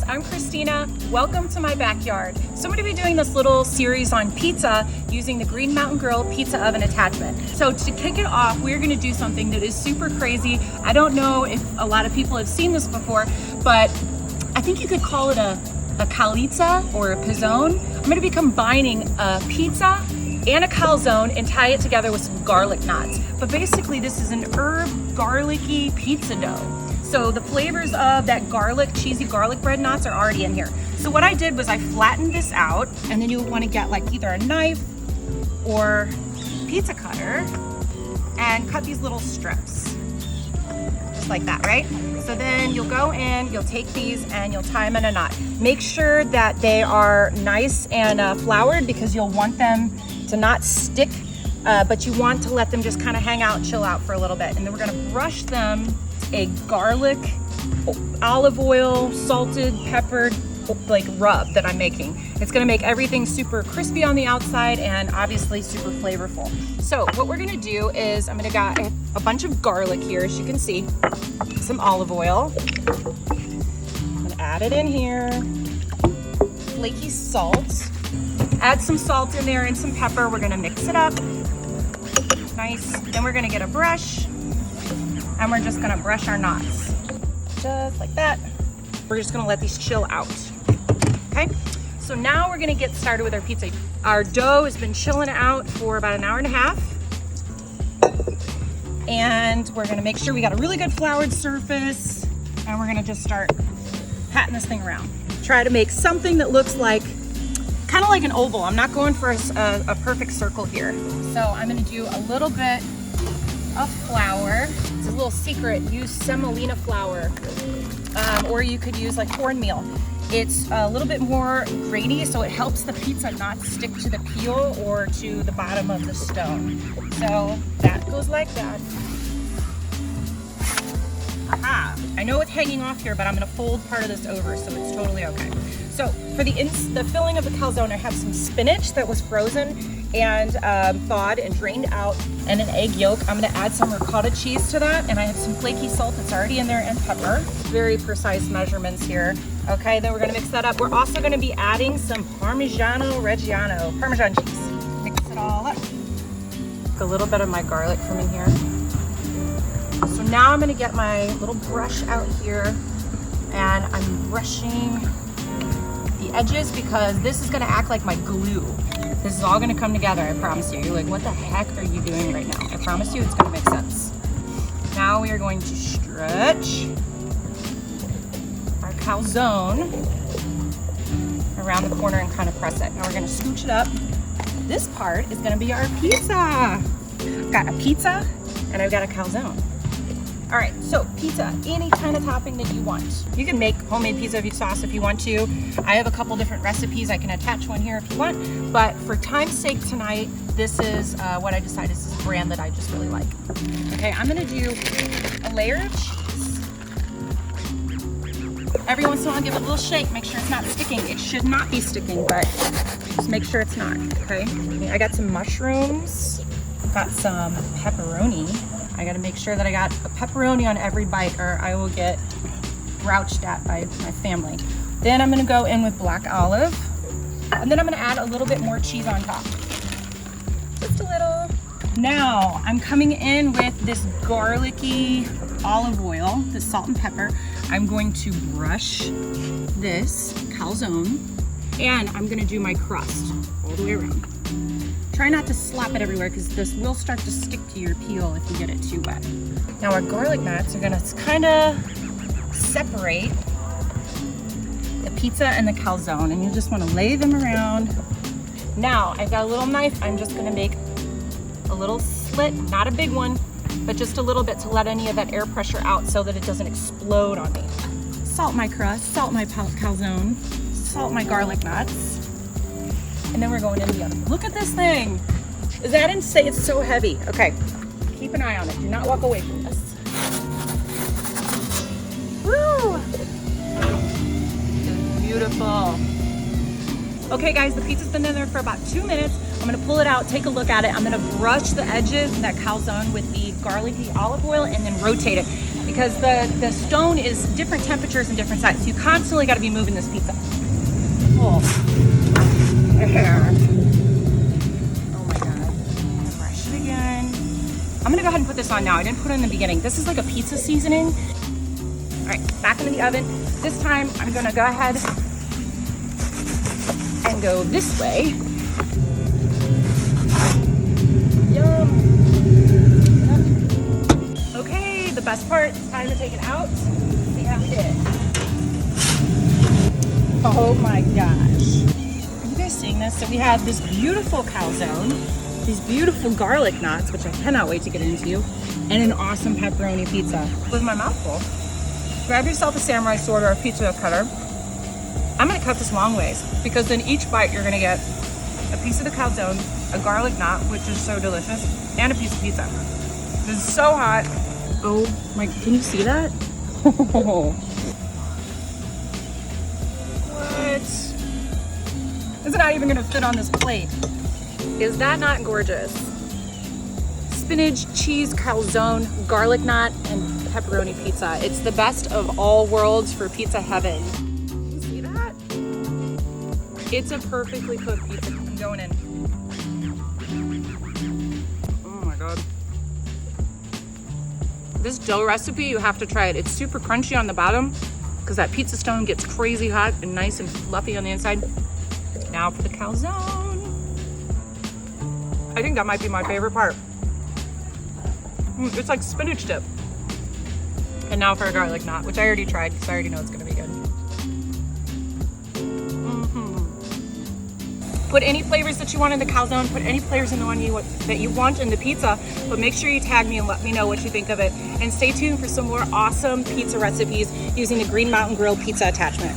I'm Christina. Welcome to my backyard. So I'm going to be doing this little series on pizza using the Green Mountain Grill pizza oven attachment. So to kick it off, we're going to do something that is super crazy. I don't know if a lot of people have seen this before, but I think you could call it a calzone or a pizzone. I'm going to be combining a pizza and a calzone and tie it together with some garlic knots. But basically this is an herb garlicky pizza dough. So the flavors of that garlic, cheesy garlic bread knots are already in here. So what I did was I flattened this out, and then you want to get like either a knife or pizza cutter and cut these little strips. Just like that, right? So then you'll go in, you'll take these and you'll tie them in a knot. Make sure that they are nice and floured because you'll want them to not stick, but you want to let them just kind of hang out, chill out for a little bit. And then we're gonna brush them a garlic, olive oil, salted, peppered, like rub that I'm making. It's gonna make everything super crispy on the outside and obviously super flavorful. So what we're gonna do is I'm gonna got a bunch of garlic here, as you can see, some olive oil. I'm gonna add it in here, flaky salt. Add some salt in there and some pepper. We're gonna mix it up. Nice. Then we're gonna get a brush and we're just gonna brush our knots. Just like that. We're just gonna let these chill out. Okay? So now we're gonna get started with our pizza. Our dough has been chilling out for about an hour and a half. And we're gonna make sure we got a really good floured surface. And we're gonna just start patting this thing around. Try to make something that looks like kind of like an oval. I'm not going for a perfect circle here. So I'm gonna do a little bit of flour. It's a little secret, use semolina flour, or you could use like cornmeal. It's a little bit more grainy, so it helps the pizza not stick to the peel or to the bottom of the stone. So that goes like that. Aha, I know it's hanging off here, but I'm gonna fold part of this over so it's totally okay. So for the filling of the calzone, I have some spinach that was frozen and thawed and drained out, and an egg yolk. I'm gonna add some ricotta cheese to that, and I have some flaky salt that's already in there and pepper. Very precise measurements here. Okay, then we're gonna mix that up. We're also gonna be adding some Parmesan cheese. Mix it all up. A little bit of my garlic from in here. So now I'm gonna get my little brush out here and I'm brushing the edges because this is gonna act like my glue. This is all gonna come together, I promise you. You're like, what the heck are you doing right now? I promise you it's gonna make sense. Now we are going to stretch our calzone around the corner and kind of press it. Now we're gonna scooch it up. This part is gonna be our pizza. I've got a pizza and I've got a calzone. All right, so pizza, any kind of topping that you want. You can make homemade pizza sauce if you want to. I have a couple different recipes. I can attach one here if you want. But for time's sake tonight, this is what I decided. This is a brand that I just really like. Okay, I'm gonna do a layer of cheese. Every once in a while, give it a little shake. Make sure it's not sticking. It should not be sticking, but just make sure it's not, okay? I got some mushrooms. Got some pepperoni. I gotta make sure that I got a pepperoni on every bite or I will get grouched at by my family. Then I'm gonna go in with black olive. And then I'm gonna add a little bit more cheese on top. Just a little. Now, I'm coming in with this garlicky olive oil, this salt and pepper. I'm going to brush this calzone and I'm gonna do my crust all the way around. Try not to slap it everywhere because this will start to stick to your peel if you get it too wet. Now our garlic knots are gonna kind of separate the pizza and the calzone, and you just wanna lay them around. Now I've got a little knife. I'm just gonna make a little slit, not a big one, but just a little bit to let any of that air pressure out so that it doesn't explode on me. Salt my crust, salt my calzone, salt my garlic knots. And then we're going in the oven. Look at this thing. Is that insane? It's so heavy. Okay, keep an eye on it. Do not walk away from this. Woo! Beautiful. Okay guys, the pizza's been in there for about 2 minutes. I'm gonna pull it out, take a look at it. I'm gonna brush the edges of that calzone with the garlicky olive oil and then rotate it. because the stone is different temperatures and different sizes. You constantly got to be moving this pizza. Oh, there. Oh my God. Brush it again. I'm gonna go ahead and put this on now. I didn't put it in the beginning. This is like a pizza seasoning. All right, back into the oven. This time I'm gonna go ahead and go this way. Yum. Okay, the best part, it's time to take it out. See how we did. Oh my gosh. Are you guys seeing this? So we have this beautiful calzone, these beautiful garlic knots, which I cannot wait to get into, and an awesome pepperoni pizza. With my mouth full, grab yourself a samurai sword or a pizza cutter. I'm gonna cut this long ways because in each bite you're gonna get a piece of the calzone, a garlic knot, which is so delicious, and a piece of pizza. This is so hot. Oh my, can you see that? What? It's not even gonna fit on this plate. Is that not gorgeous? Spinach, cheese, calzone, garlic knot, and pepperoni pizza. It's the best of all worlds for pizza heaven. Can you see that? It's a perfectly cooked pizza. I'm going in. Oh my God. This dough recipe, you have to try it. It's super crunchy on the bottom because that pizza stone gets crazy hot and nice and fluffy on the inside. Now for the calzone. I think that might be my favorite part. It's like spinach dip. And now for a garlic knot, which I already tried because I already know it's gonna be good. Put any flavors that you want in the calzone, put any flavors in the one that you want in the pizza, but make sure you tag me and let me know what you think of it. And stay tuned for some more awesome pizza recipes using the Green Mountain Grill pizza attachment.